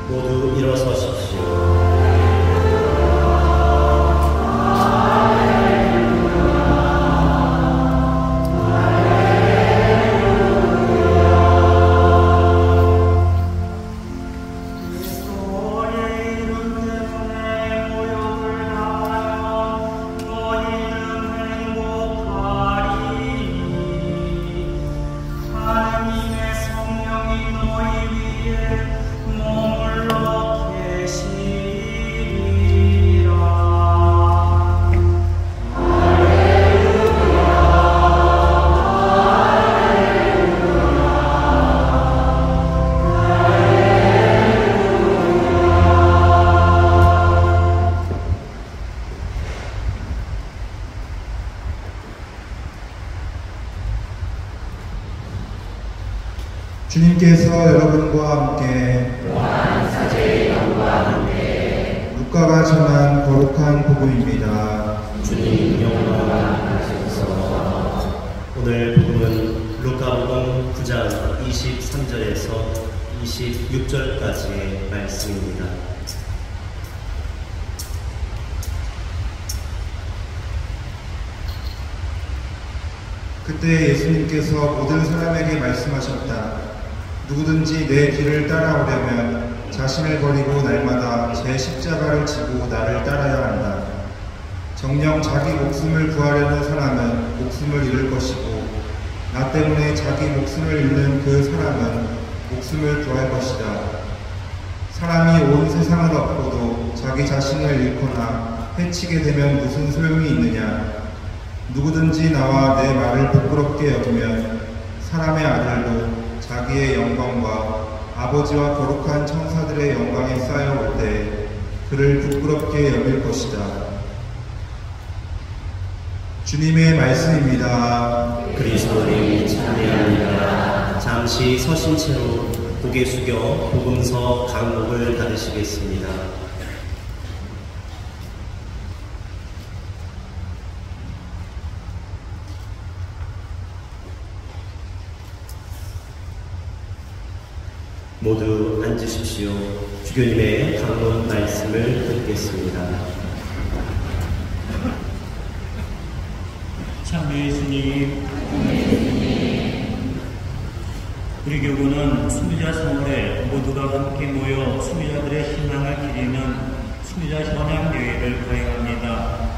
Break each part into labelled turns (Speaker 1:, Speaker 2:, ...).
Speaker 1: 모두 일어서십시오.
Speaker 2: 주님께서 여러분과 함께 루카가 전한 거룩한 복음입니다.
Speaker 1: 주님 영광 받으소서. 오늘 복음은 루카복음 9장 23절에서 26절까지의 말씀입니다.
Speaker 2: 그때 예수님께서 모든 사람에게 말씀하셨다. 누구든지 내 뒤를 따라오려면 자신을 버리고 날마다 제 십자가를 지고 나를 따라야 한다. 정녕 자기 목숨을 구하려는 사람은 목숨을 잃을 것이고 나 때문에 자기 목숨을 잃는 그 사람은 목숨을 구할 것이다. 사람이 온 세상을 얻고도 자기 자신을 잃거나 해치게 되면 무슨 소용이 있느냐. 누구든지 나와 내 말을 부끄럽게 여기면 사람의 아들도 자기의 영광과 아버지와 거룩한 천사들의 영광에 쌓여올 때 그를 부끄럽게 여길 것이다. 주님의 말씀입니다.
Speaker 1: 그리스도님 찬미합니다. 잠시 서신 채로 고개 숙여 복음서 강목을 받으시겠습니다. 모두 앉으십시오. 주교님의 강론 말씀을 듣겠습니다.
Speaker 3: 참배 예수님, 우리 교구는 수미자 성월에 모두가 함께 모여 수미자들의 희망을 기리는 수미자 현양대회를 거행합니다.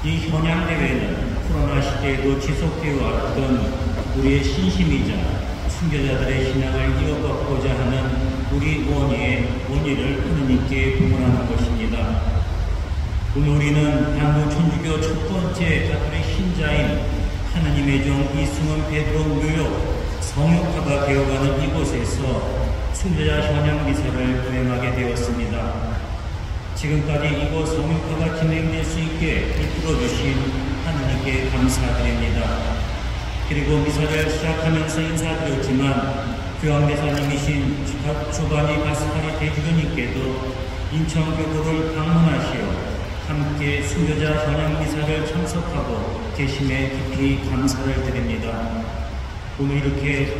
Speaker 3: 이 현양대회는 코로나 시대에도 지속되어 왔던 우리의 신심이자 순교자들의 신앙을 이어받고자 하는 우리 원의를 하느님께 부문하는 것입니다. 오늘 우리는 한국 천주교 첫 번째 가톨릭 신자인 하느님의 종 이승원 베드로 묘역 성육화가 되어가는 이곳에서 순교자 현양 미사를 거행하게 되었습니다. 지금까지 이곳 성육화가 진행될 수 있게 이끌어 주신 하느님께 감사드립니다. 그리고 미사를 시작하면서 인사드렸지만 교황대사님이신 조바니 바스카리 대주교님께도 인천교구를 방문하시어 함께 순교자 현양 미사를 참석하고 계심에 깊이 감사를 드립니다. 오늘 이렇게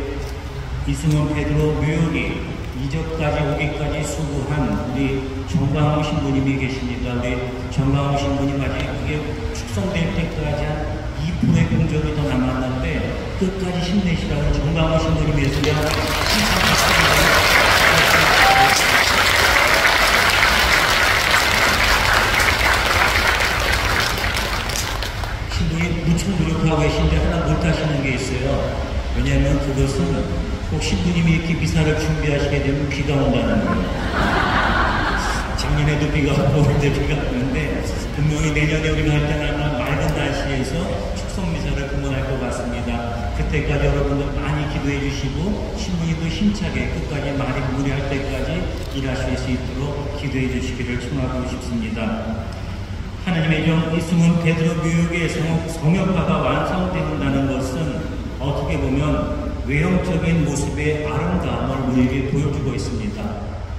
Speaker 3: 이승원 베드로 묘역이 이적까지 오기까지 수고한 우리 정광호 신부님이 계십니다. 우리 정광호 신부님 아직 그게 축성될 때까지 한 2%의 공적이 더 남았는데 끝까지 힘내시라고 정광호 신부님의 소리가 신부님 무척 노력하고 계신데 하나 못하시는 게 있어요. 왜냐하면 그것은 꼭 신부님이 이렇게 미사를 준비하시게 되면 비가 온다는 거예요. 작년에도 비가 오고 올때 비가 오는데 분명히 내년에 우리가 할 때는 맑은 날씨에서 축성미사를 공헌할 것 같습니다. 그때까지 여러분들 많이 기도해 주시고 신부님도 힘차게 끝까지 말이 무리할 때까지 일하실 수 있도록 기도해 주시기를 청하고 싶습니다. 하나님의 종 이승원 베드로 묘역의 성역화가 완성된다는 것은 어떻게 보면 외형적인 모습의 아름다움을 우리에게 보여주고 있습니다.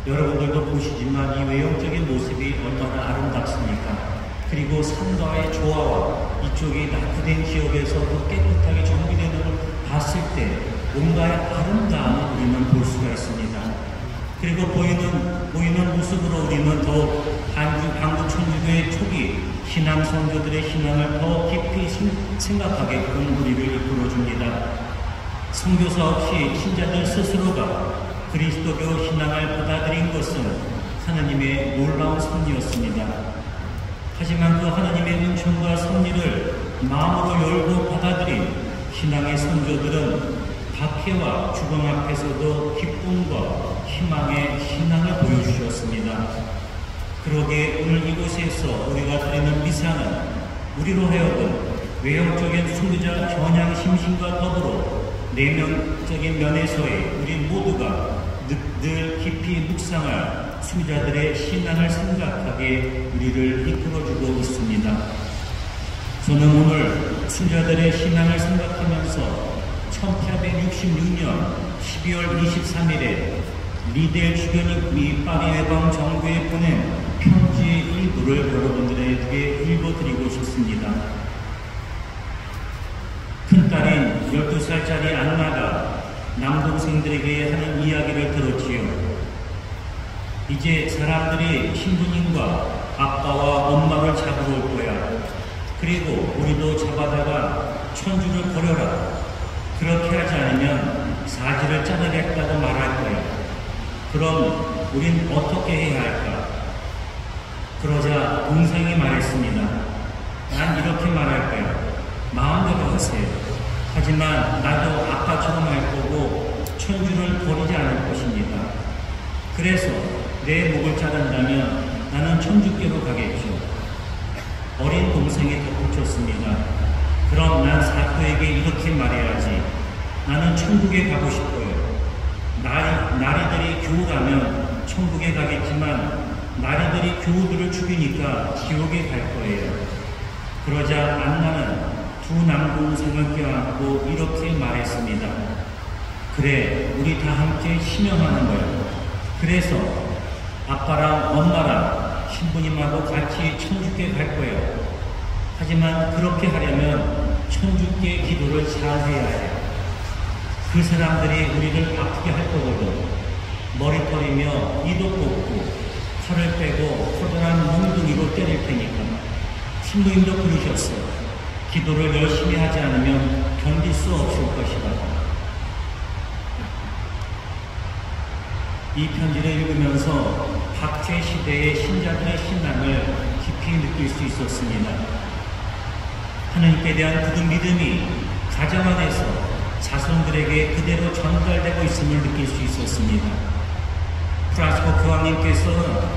Speaker 3: 여러분들도 보시지만 이 외형적인 모습이 얼마나 아름답습니까? 그리고 산과의 조화와 이쪽이 낙후된 지역에서도 깨끗하게 정비되는 걸 봤을 때 뭔가의 아름다움을 우리는 볼 수가 있습니다. 그리고 보이는 모습으로 우리는 더 한국 천주교의 초기 신앙 선조들의 신앙을 더 깊이 생각하게끔 우리를 이끌어줍니다. 선교사 없이 신자들 스스로가 그리스도교 신앙을 받아들인 것은 하나님의 놀라운 섭리였습니다. 하지만 그 하나님의 은총과 섭리를 마음으로 열고 받아들인 신앙의 선조들은 박해와 죽음 앞에서도 기쁨과 희망의 신앙을 보여주셨습니다. 그러기에 오늘 이곳에서 우리가 드리는 미사는 우리로 하여금 외형적인 순교자 겨냥 심신과 더불어 내면적인 면에서의 우리 모두가 늘 깊이 묵상할 순교자들의 신앙을 생각하게 우리를 이끌어주고 있습니다. 저는 오늘 순교자들의 신앙을 생각하면서 1866년 12월 23일에 리델 주교님이 파리 외방 정부에 보낸 편지의 일부를 여러분들에게 읽어드리고 싶습니다. 큰딸인 12살짜리 안나가 남동생들에게 하는 이야기를 들었지요. 이제 사람들이 신부님과 아빠와 엄마를 잡으러 올 거야. 그리고 우리도 잡아다가 천주를 버려라. 그렇게 하지 않으면 사지를 자르겠다고 말할 거야. 그럼 우린 어떻게 해야 할까? 그러자 동생이 말했습니다. 난 이렇게 말할 거야. 마음대로 하세요. 하지만 나도 아빠처럼 할 거고 천주를 버리지 않을 것입니다. 그래서 내 목을 자른다면 나는 천주교로 가겠죠. 어린 동생이 덧붙였습니다. 그럼 난 사토에게 이렇게 말해야지. 나는 천국에 가고 싶어요. 나리들이 교우 가면 천국에 가겠지만 나리들이 교우들을 죽이니까 지옥에 갈 거예요. 그러자 안나는 두 남동생을 껴안고 이렇게 말했습니다. 그래, 우리 다 함께 신영하는 거야. 그래서 아빠랑 엄마랑 신부님하고 같이 천주께 갈 거예요. 하지만 그렇게 하려면 천주께 기도를 잘 해야 해요. 그 사람들이 우리를 아프게 할 거거든. 머리털이며 이도 뽑고 칼을 빼고 커다란 몽둥이로 때릴 테니까. 신부님도 그러셨어. 기도를 열심히 하지 않으면 견딜 수 없을 것이다. 이 편지를 읽으면서 박해 시대의 신자들의 신앙을 깊이 느낄 수 있었습니다. 하나님께 대한 굳은 믿음이 가정 안에서 자손들에게 그대로 전달되고 있음을 느낄 수 있었습니다. 프란시스코 교황님께서는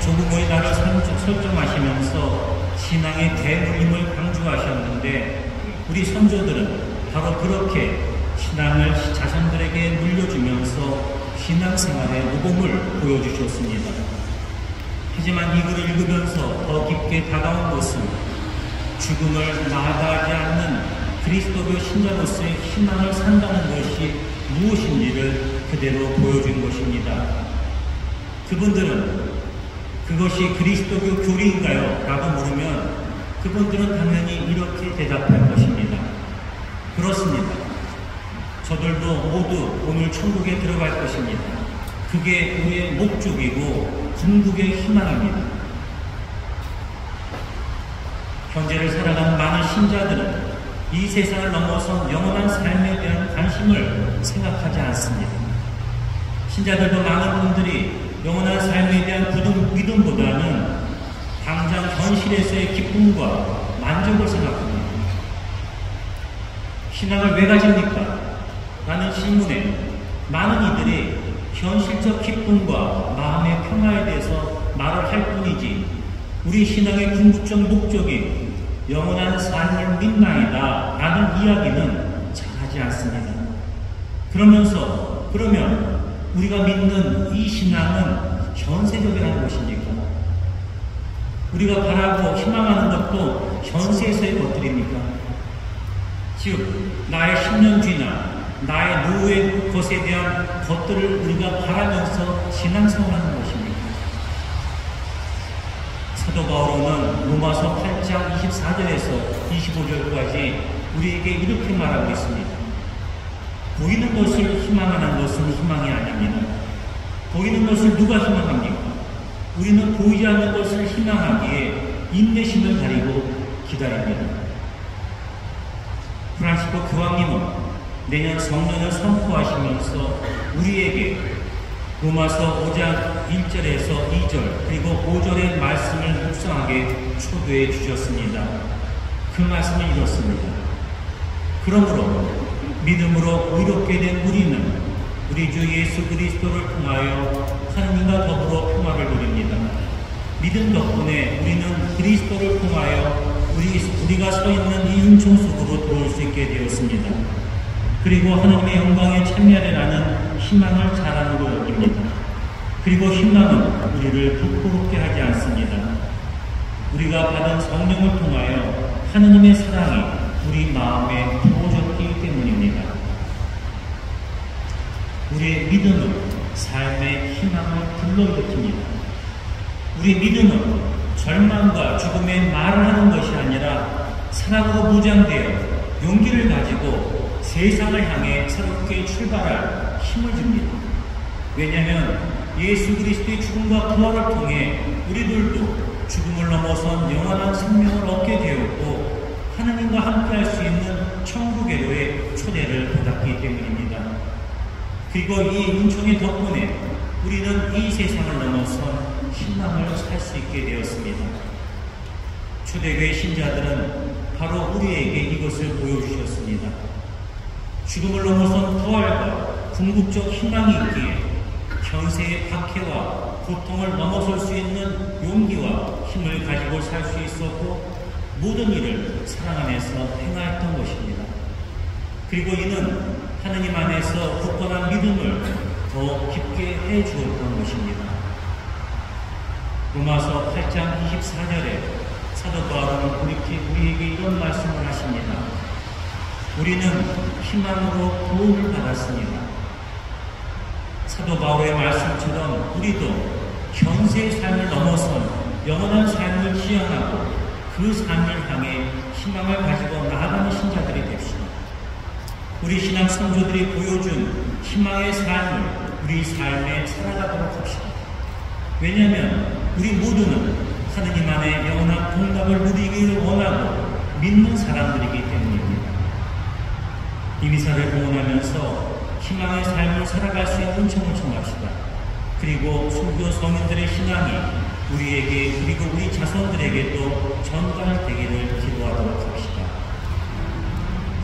Speaker 3: 조부모의 날을 설정하시면서 신앙의 대물림을 강조하셨는데 우리 선조들은 바로 그렇게 신앙을 자손들에게 물려주면서 신앙생활의 모범을 보여주셨습니다. 하지만 이 글을 읽으면서 더 깊게 다가온 것은 죽음을 마다하지 않는 그리스도교 신자로서의 희망을 산다는 것이 무엇인지를 그대로 보여준 것입니다. 그분들은 그것이 그리스도교 교리인가요? 라고 물으면 그분들은 당연히 이렇게 대답할 것입니다. 그렇습니다. 저들도 모두 오늘 천국에 들어갈 것입니다. 그게 우리의 목적이고 궁극의 희망입니다. 현재를 살아가는 많은 신자들은 이 세상을 넘어선 영원한 삶에 대한 관심을 생각하지 않습니다. 신자들도 많은 분들이 영원한 삶에 대한 굳은 믿음보다는 당장 현실에서의 기쁨과 만족을 생각합니다. 신앙을 왜 가집니까? 라는 질문에 많은 이들이 현실적 기쁨과 마음의 평화에 대해서 말을 할 뿐이지 우리 신앙의 궁극적 목적인 영원한 삶을 믿나이다 라는 이야기는 잘 하지 않습니다. 그러면 우리가 믿는 이 신앙은 현세적이라는 것입니까? 우리가 바라고 희망하는 것도 현세에서의 것들입니까? 즉 나의 10년 뒤나 나의 노후의 것에 대한 것들을 우리가 바라면서 신앙생활하는 것입니까? 사도 바울은 로마서 8장 24절에서 25절까지 우리에게 이렇게 말하고 있습니다. 보이는 것을 희망하는 것은 희망이 아닙니다. 보이는 것을 누가 희망합니까? 우리는 보이지 않는 것을 희망하기에 인내심을 가리고 기다립니다. 프란시스코 교황님은 내년 성년을 선포하시면서 우리에게 로마서 5장 1절에서 2절 그리고 5절의 말씀을 묵상하게 초대해 주셨습니다. 그 말씀은 이렇습니다. 그러므로 믿음으로 의롭게 된 우리는 우리 주 예수 그리스도를 통하여 하나님과 더불어 평화를 누립니다. 믿음 덕분에 우리는 그리스도를 통하여 우리가 서 있는 이 은총 속으로 들어올 수 있게 되었습니다. 그리고 하나님의 영광에 참여하려 나는 희망을 자랑으로 여깁니다. 그리고 희망은 우리를 부끄럽게 하지 않습니다. 우리가 받은 성령을 통하여 하나님의 사랑이 우리 마음에 부어졌기 때문입니다. 우리의 믿음은 삶의 희망을 불러일으킵니다. 우리 믿음은 절망과 죽음의 말을 하는 것이 아니라 사랑으로 무장되어 용기를 가지고 세상을 향해 새롭게 출발할 힘을 줍니다. 왜냐하면 예수 그리스도의 죽음과 부활을 통해 우리들도 죽음을 넘어선 영원한 생명을 얻게 되었고 하나님과 함께할 수 있는 천국에로의 초대를 받았기 때문입니다. 그리고 이 은총의 덕분에 우리는 이 세상을 넘어선 희망을 살 수 있게 되었습니다. 초대교회 신자들은 바로 우리에게 이것을 보여주셨습니다. 죽음을 넘어선 부활과 궁극적 희망이 있기에 현세의 박해와 고통을 넘어설 수 있는 용기와 힘을 가지고 살 수 있었고 모든 일을 사랑 안에서 행하였던 것입니다. 그리고 이는 하나님 안에서 굳건한 믿음을 더 깊게 해 주었던 것입니다. 로마서 8장 24절에 사도 바울은 우리에게 이런 말씀을 하십니다. 우리는 희망으로 도움을 받았습니다. 사도 바울의 말씀처럼 우리도 현세의 삶을 넘어선 영원한 삶을 지향하고 그 삶을 향해 희망을 가지고 나아가는 신자들이 됩시다. 우리 신앙 선조들이 보여준 희망의 삶을 우리 삶에 살아가도록 합시다. 왜냐하면 우리 모두는 하느님 안에 영원한 동락을 누리기를 원하고 믿는 사람들이기 때문입니다. 이 미사를 공헌하면서 희망의 삶을 살아갈 수 있는 은총을 청합시다. 그리고 순교 성인들의 신앙이 우리에게 그리고 우리 자손들에게도 전달되기를 기도하도록 합시다.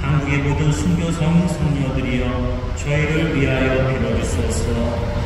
Speaker 3: 한국의 모든 순교 성인 성녀들이여 저희를 위하여 빌어주소서.